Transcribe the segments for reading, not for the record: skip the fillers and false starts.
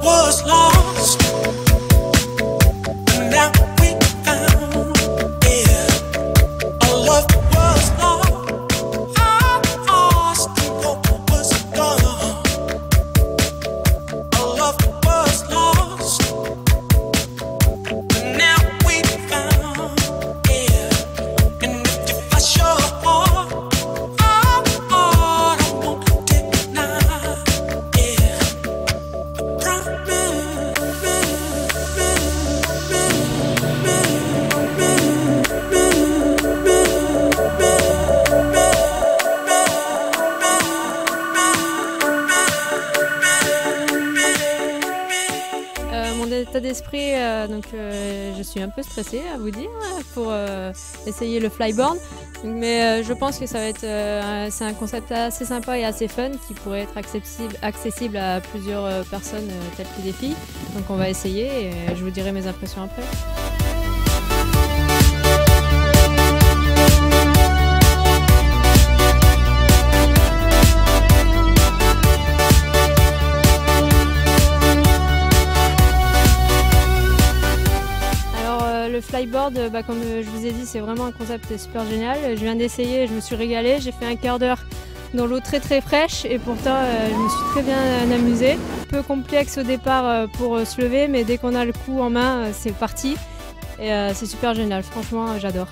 Was lost, and now we found. Yeah, our love was lost, and hope was gone. Our love was lost, and now we found. Yeah, and if you flash your heart, I won't deny. Yeah. Mon état d'esprit, je suis un peu stressée à vous dire pour essayer le flyboard, mais je pense que ça va être c'est un concept assez sympa et assez fun qui pourrait être accessible à plusieurs personnes telles que des filles. Donc on va essayer et je vous dirai mes impressions après. Le flyboard, comme je vous ai dit, c'est vraiment un concept super génial. Je viens d'essayer, je me suis régalée. J'ai fait un quart d'heure dans l'eau très fraîche et pourtant je me suis très bien amusée. Un peu complexe au départ pour se lever, mais dès qu'on a le coup en main, c'est parti. Et c'est super génial, franchement j'adore.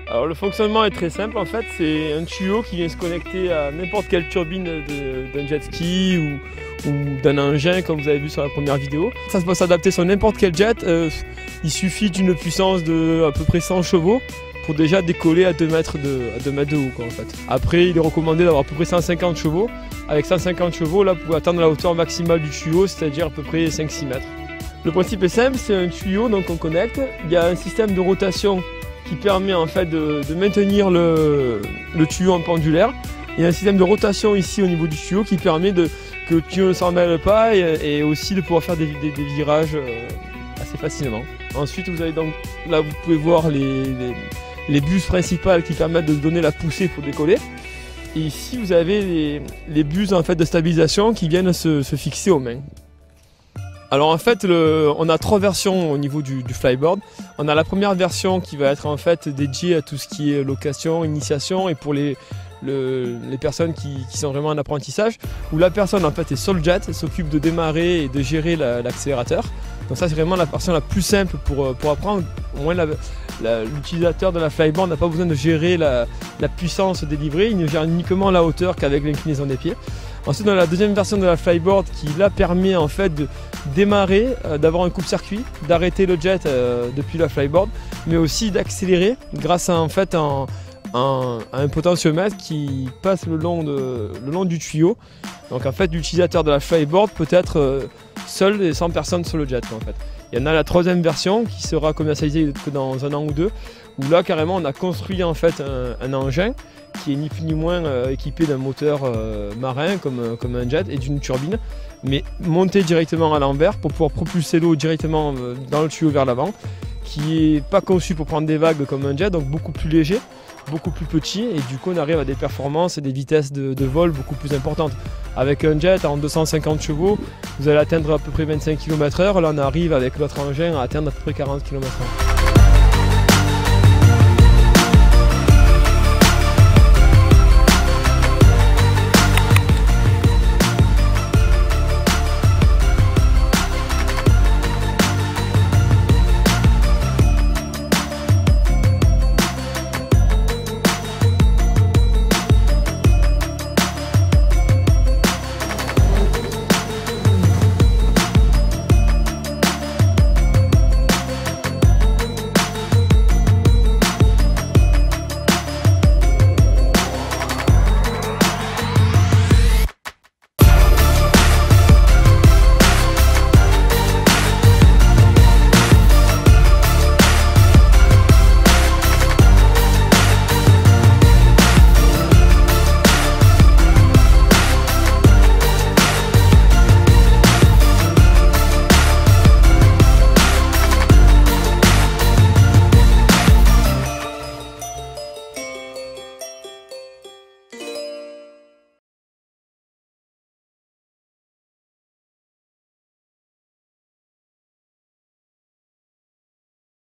Alors le fonctionnement est très simple en fait, c'est un tuyau qui vient se connecter à n'importe quelle turbine d'un jet ski ou d'un engin comme vous avez vu sur la première vidéo. Ça peut s'adapter sur n'importe quel jet, il suffit d'une puissance de à peu près 100 chevaux pour déjà décoller à 2 mètres de haut quoi, en fait. Après il est recommandé d'avoir à peu près 150 chevaux. Avec 150 chevaux là vous pouvez atteindre la hauteur maximale du tuyau, c'est-à-dire à peu près 5-6 mètres. Le principe est simple, c'est un tuyau donc on connecte, il y a un système de rotation qui permet en fait de maintenir le tuyau en pendulaire. Il y a un système de rotation ici au niveau du tuyau qui permet que le tuyau ne s'en mêle pas et aussi de pouvoir faire des virages assez facilement. Ensuite vous avez donc là vous pouvez voir les buses principales qui permettent de donner la poussée pour décoller. Et ici vous avez les buses en fait de stabilisation qui viennent se fixer aux mains. Alors en fait, on a 3 versions au niveau du flyboard. On a la première version qui va être en fait dédiée à tout ce qui est location, initiation et pour les personnes qui sont vraiment en apprentissage, où la personne en fait est sur le jet, s'occupe de démarrer et de gérer l'accélérateur. Donc ça c'est vraiment la version la plus simple pour apprendre. Au moins l'utilisateur de la flyboard n'a pas besoin de gérer la puissance délivrée, il ne gère uniquement la hauteur qu'avec l'inclinaison des pieds. Ensuite on a la deuxième version de la flyboard qui là permet en fait de démarrer, d'avoir un coupe-circuit, d'arrêter le jet depuis la flyboard, mais aussi d'accélérer grâce à en fait un potentiomètre qui passe le long du tuyau. Donc en fait l'utilisateur de la flyboard peut être seul et sans personne sur le jet en fait. Il y en a la troisième version qui sera commercialisée que dans 1 an ou 2, où là carrément on a construit en fait un engin qui est ni plus ni moins équipé d'un moteur marin comme un jet et d'une turbine, mais monté directement à l'envers pour pouvoir propulser l'eau directement dans le tuyau vers l'avant, qui n'est pas conçu pour prendre des vagues comme un jet, donc beaucoup plus léger, beaucoup plus petit, et du coup on arrive à des performances et des vitesses de vol beaucoup plus importantes. Avec un jet en 250 chevaux, vous allez atteindre à peu près 25 km/h, là on arrive avec l'autre engin à atteindre à peu près 40 km/h.